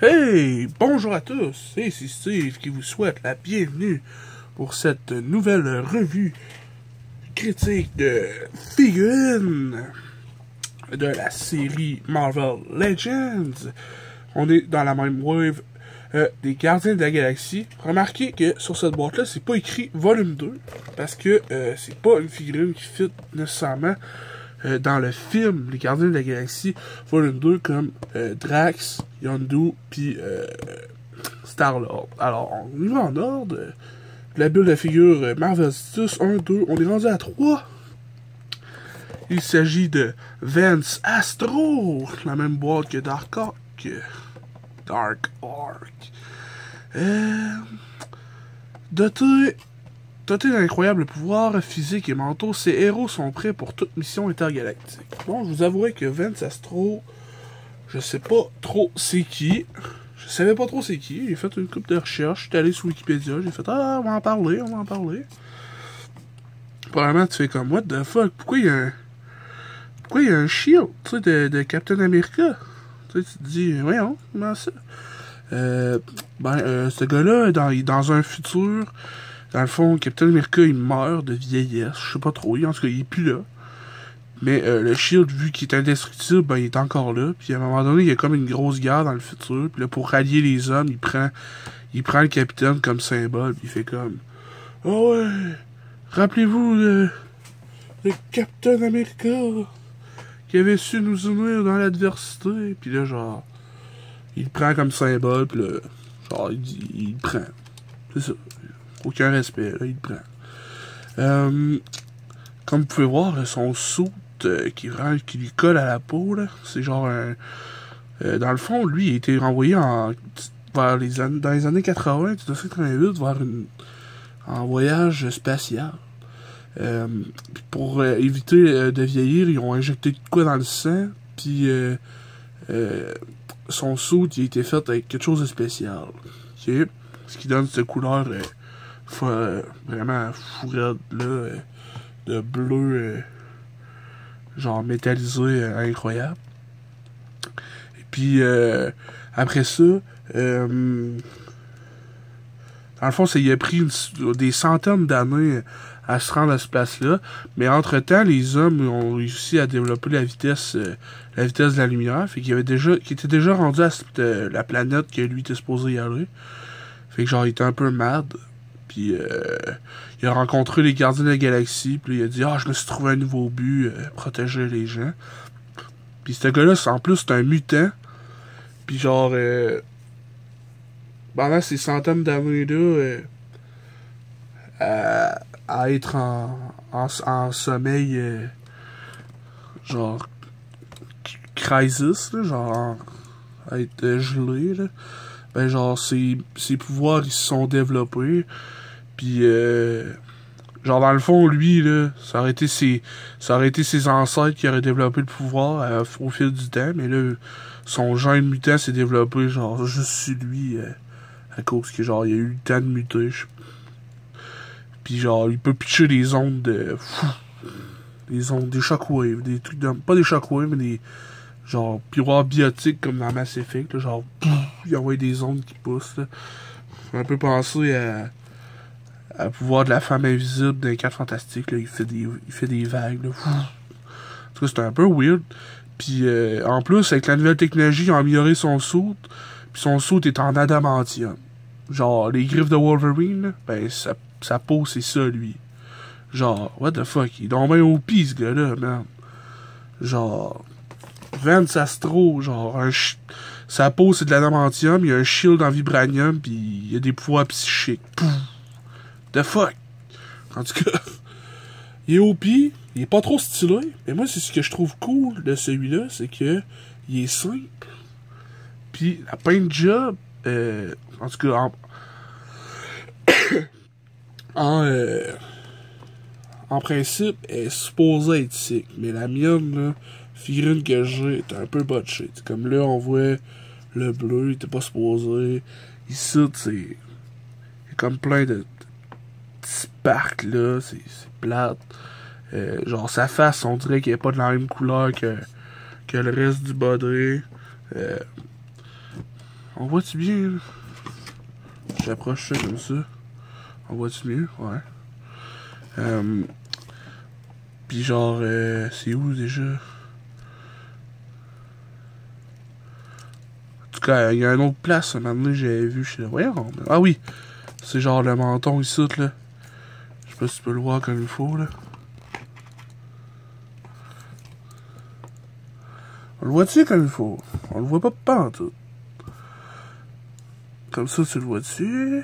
Hey, bonjour à tous, c'est Steve qui vous souhaite la bienvenue pour cette nouvelle revue critique de figurines de la série Marvel Legends. On est dans la même wave des Gardiens de la Galaxie. Remarquez que sur cette boîte-là, c'est pas écrit volume 2, parce que c'est pas une figurine qui fit nécessairement dans le film Les Gardiens de la Galaxie volume 2 comme Drax, Yondu puis Star-Lord. Alors, on y va en ordre. La bulle de figure Marvel Status 1, 2, on est rendu à 3. Il s'agit de Vance Astro, la même boîte que Dark Hawk. Doté d'incroyables pouvoirs physiques et mentaux, ces héros sont prêts pour toute mission intergalactique. Bon, je vous avouerai que Vance Astro, je sais pas trop c'est qui. Je savais pas trop c'est qui. J'ai fait une couple de recherches. J'étais allé sur Wikipédia. J'ai fait on va en parler. Probablement, tu fais comme, what the fuck? Pourquoi il y a un shield, tu sais, de Captain America? Tu sais, tu te dis, voyons, comment ça? Ce gars-là, dans un futur, dans le fond, Captain America, il meurt de vieillesse. Je sais pas trop. En tout cas, il est plus là. Mais le Shield, vu qu'il est indestructible, ben, il est encore là. Puis à un moment donné, il y a comme une grosse guerre dans le futur. Puis là, pour rallier les hommes, il prend le capitaine comme symbole. Puis il fait comme, oh ouais, rappelez-vous de Captain America qui avait su nous unir dans l'adversité. Puis là, genre, il le prend comme symbole. Puis là, genre, il le prend. C'est ça. Aucun respect, là, il le prend. Comme vous pouvez voir, son suit qui lui colle à la peau, là, c'est genre un... dans le fond, lui, il a été renvoyé dans les années 80, 1988, en voyage spatial. Pour éviter de vieillir, ils ont injecté de quoi dans le sang, puis son suit, il a été fait avec quelque chose de spécial. Okay? Ce qui donne cette couleur vraiment fourette, là, de bleu, genre métallisé, incroyable. Et puis, après ça, dans le fond, il a pris des centaines d'années à se rendre à cette place-là, mais entre-temps, les hommes ont réussi à développer la vitesse de la lumière, fait qu'il était déjà rendu à la planète que lui était supposé y aller. Fait que genre, il était un peu mad. Puis il a rencontré les Gardiens de la Galaxie. Puis il a dit, je me suis trouvé un nouveau but, protéger les gens. Puis ce gars-là, en plus, c'est un mutant. Puis genre, pendant ces centaines d'années-là, à être en sommeil, genre, crisis, là, genre, à être gelé, là. Ben genre, ses pouvoirs, ils se sont développés. Puis, genre, dans le fond, lui, là, ça aurait été ses ancêtres qui auraient développé le pouvoir au fil du temps. Mais là, son gène mutant s'est développé, genre, juste sur lui, à cause que, genre, il a eu le temps de muter. Puis, genre, il peut pitcher des ondes des shockwaves, des trucs de... Pas des shockwaves, mais des... Genre, pouvoirs biotiques comme dans Mass Effect, là, genre, il envoie des ondes qui poussent, là. Un peu penser à pouvoir de la femme invisible d'un 4 fantastique, là, il fait des vagues, là. En tout cas, c'est un peu weird. Puis, en plus, avec la nouvelle technologie, ils ont amélioré son suit, puis son suit est en adamantium. Genre, les griffes de Wolverine, là, ben, sa peau, c'est ça, lui. Genre, what the fuck, il est donc bien OP, ce gars-là, man. Genre... Vance Astro, genre, sa peau c'est de l'adamantium, il y a un shield en vibranium, puis il y a des pouvoirs psychiques. Pouf! The fuck! En tout cas, il est OP, il est pas trop stylé, mais moi, c'est ce que je trouve cool de celui-là, c'est que il est simple. Puis la paint job, en tout cas, en principe, elle est supposée être sick, mais la mienne, là, figurine que j'ai est un peu botchée. Comme là, on voit le bleu, il était pas supposé. Ici, c'est... Il y a comme plein de petits sparks, là. C'est plate. Genre, sa face, on dirait qu'elle est pas de la même couleur que le reste du body. On voit-tu bien? J'approche ça comme ça. On voit-tu mieux? Ouais. Puis genre, c'est où déjà? En tout cas, il y a une autre place, un moment donné, j'avais vu, je sais pas. Voyons. Ah oui! C'est genre le menton ici, là. Je sais pas si tu peux le voir comme il faut, là. On le voit-tu comme il faut? On le voit pas en tout. Comme ça, tu le vois-tu?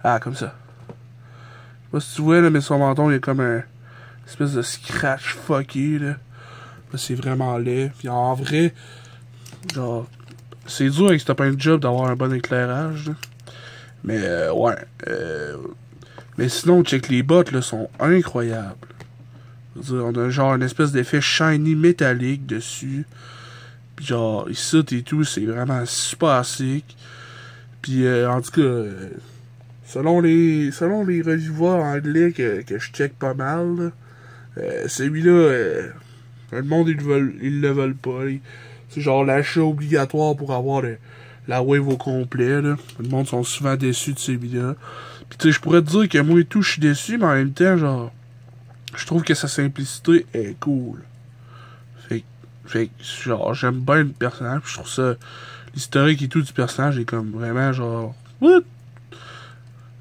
Ah, comme ça. Je sais pas si tu vois, là, mais son menton, il y a comme un espèce de scratch fucky, là. C'est vraiment laid. Puis en vrai, genre, c'est dur avec ce pain de job d'avoir un bon éclairage, là. Mais, ouais. Mais sinon, check les bottes, là, sont incroyables. Je veux dire, on a genre une espèce d'effet shiny métallique dessus. Puis genre, ici et tout, c'est vraiment super sick. Puis en tout cas, selon les reviewers anglais que je check pas mal, celui-là, le monde, ils le veulent pas. C'est genre l'achat obligatoire pour avoir la wave au complet, là. Le monde sont souvent déçus de celui-là. Puis tu sais, je pourrais te dire que moi et tout, je suis déçu, mais en même temps, genre, je trouve que sa simplicité est cool. Fait que genre, j'aime bien le personnage, puis je trouve ça, l'historique et tout du personnage est comme vraiment genre, what?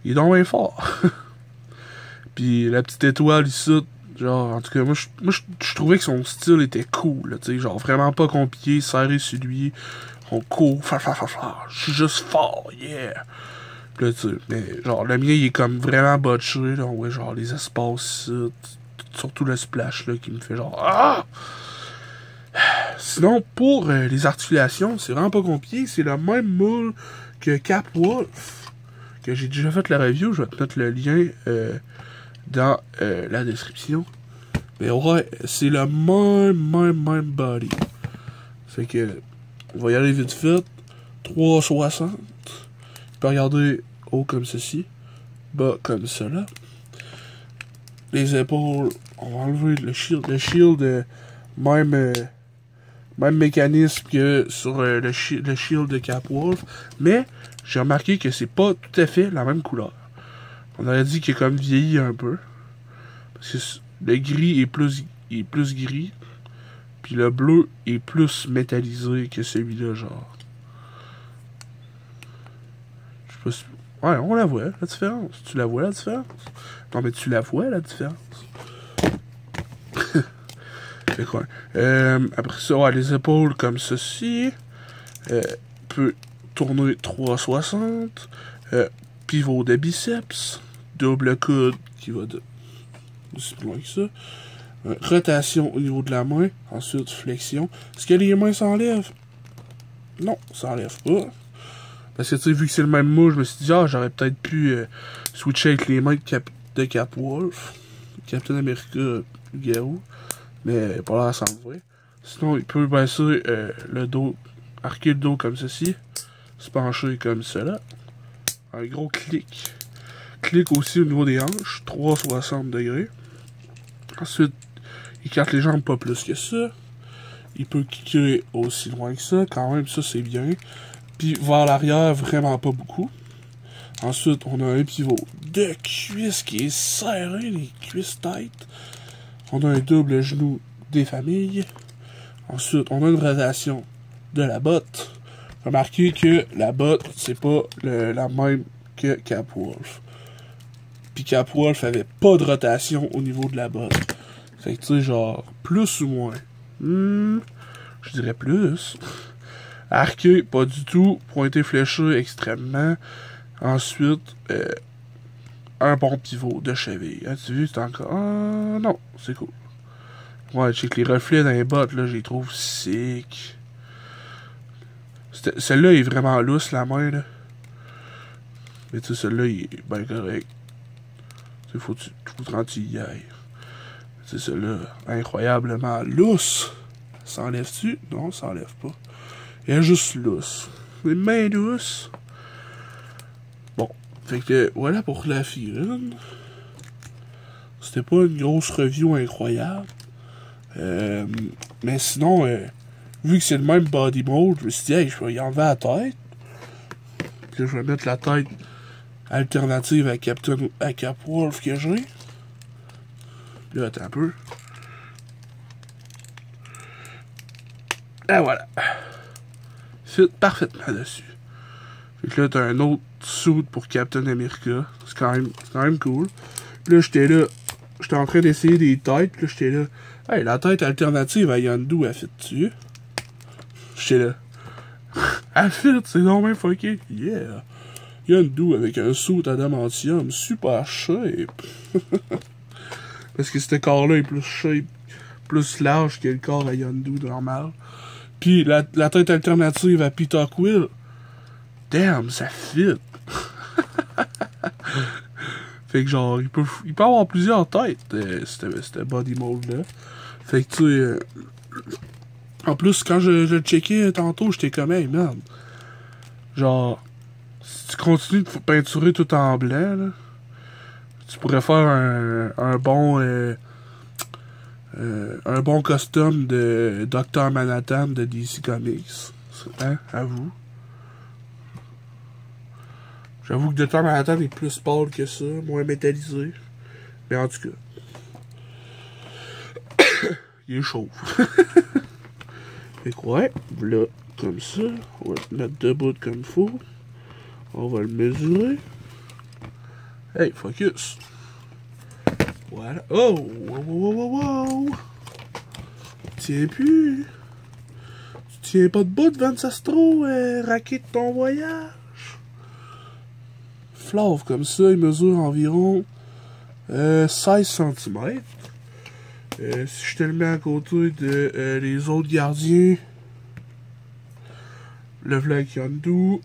Il est donc bien fort. Puis la petite étoile ici, genre, en tout cas, moi, je trouvais que son style était cool, tu sais, genre, vraiment pas compliqué, serré sur lui, on court, je suis juste fort, yeah! Pis là, tu sais, mais genre, le mien, il est comme vraiment botché, là, ouais, genre, les espaces ici, surtout le splash, là, qui me fait genre, ah! Sinon, pour les articulations, c'est vraiment pas compliqué. C'est le même moule que Capwolf, que j'ai déjà fait la review. Je vais te mettre le lien dans la description. Mais ouais, c'est le même body. Fait que, on va y aller vite fait. 360. Tu peux regarder haut comme ceci, bas comme cela. Les épaules, on va enlever le shield. Le shield, même mécanisme que sur le shield de Capwolf, mais j'ai remarqué que c'est pas tout à fait la même couleur. On aurait dit qu'il est comme vieilli un peu, parce que le gris est plus gris, puis le bleu est plus métallisé que celui-là, genre. Je sais pas si... Ouais, on la voit, la différence. Tu la vois, la différence? Non, mais tu la vois, la différence. Fait quoi? Après ça, ouais, les épaules comme ceci. Peut tourner 360. Pivot de biceps. Double coude qui va de aussi loin que ça. Rotation au niveau de la main. Ensuite, flexion. Est-ce que les mains s'enlèvent? Non, ça s'enlève pas. Parce que tu sais, vu que c'est le même moule, je me suis dit, ah, j'aurais peut-être pu switcher avec les mains de Capwolf. Captain America Garou. Mais pas l'air s'enlever. Sinon, il peut baisser le dos, arquer le dos comme ceci, se pencher comme cela. Un gros clic. Clic aussi au niveau des hanches, 360 degrés. Ensuite, il écarte les jambes pas plus que ça. Il peut cliquer aussi loin que ça, quand même, ça c'est bien. Puis vers l'arrière, vraiment pas beaucoup. Ensuite, on a un pivot de cuisse qui est serré, les cuisses tight. On a un double genou des familles. Ensuite, on a une rotation de la botte. Remarquez que la botte, c'est pas la même que Capwolf. Puis Capwolf avait pas de rotation au niveau de la botte. Fait que tu sais, genre, plus ou moins. Je dirais plus. Arqué, pas du tout. Pointé fléché, extrêmement. Ensuite, un bon pivot de cheville. As-tu vu, c'est encore... Ah, non, c'est cool. Ouais, check les reflets dans les bottes, là, je les trouve sick. Celle-là est vraiment lousse, la main, là. Mais tu sais, celle-là, il est bien correct. Tu sais, faut que tu y ailles. Tu sais, celle-là, incroyablement lousse. S'enlève-tu? Non, ça s'enlève pas. Elle est juste lousse. Les mains lousses. Bon, fait que voilà pour la figurine. C'était pas une grosse review incroyable. Mais sinon, vu que c'est le même body mode, je me suis dit, hey, je vais y enlever la tête. Puis là, je vais mettre la tête alternative à Capwolf que j'ai. Là, attends un peu. Et voilà. Fit parfaitement dessus. Fait que là, t'as un autre suit pour Captain America. C'est quand même cool. Puis là, j'étais en train d'essayer des têtes. Puis là, j'étais là. Hey, la tête alternative à Yondu, elle fit dessus. J'étais là. Elle fit, c'est normal fucké. Yeah. Yondu avec un suit adamantium super shape. Parce que ce corps-là est plus shape, plus large que le corps à Yondu normal. Puis la tête alternative à Peter Quill. Damn, ça fit. Fait que genre, il peut avoir plusieurs têtes, cette body mode-là. Fait que tu sais... en plus, quand je le checkais tantôt, j'étais comme, hey, merde. Genre, si tu continues de peinturer tout en blanc, là, tu pourrais faire un bon costume de Dr. Manhattan de DC Comics. Hein, à vous. J'avoue que Dr. Manhattan est plus pâle que ça, moins métallisé. Mais en tout cas, il est chauve. Fait que ouais, là, comme ça, on va le mettre debout comme il faut. On va le mesurer. Hey, focus. Voilà. Oh! Wow, wow, wow, wow. Tiens plus. Tu tiens pas debout devant Sastro, raqué de ton voyage. Flave comme ça, il mesure environ 16 cm. Si je te le mets à côté de les autres gardiens, le v'là avec Yondu,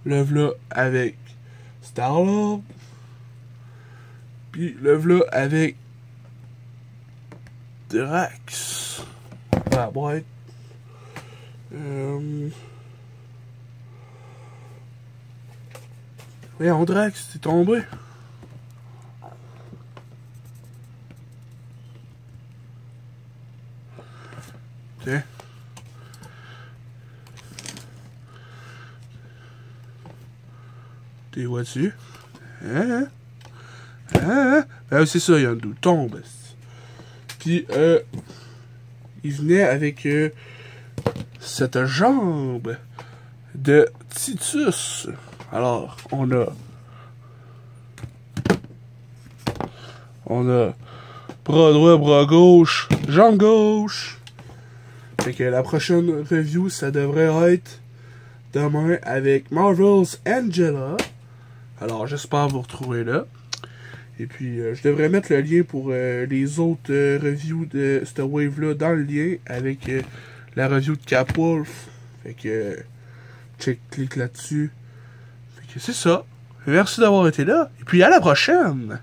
le v'là avec Star-Lord, puis le v'là avec Drax. La boîte. Voyons, Drax, t'es tombé. Tiens. T'es vois-tu? Hein? C'est ça, Yondu. Tombe. Puis, il venait avec cette jambe de Titus. Alors, on a bras droit, bras gauche, jambe gauche. Fait que la prochaine review, ça devrait être demain avec Marvel's Angela. Alors, j'espère vous retrouver là. Et puis, je devrais mettre le lien pour les autres reviews de cette wave-là dans le lien avec la review de Capwolf. Fait que, clique là-dessus. Fait que c'est ça. Merci d'avoir été là. Et puis, à la prochaine!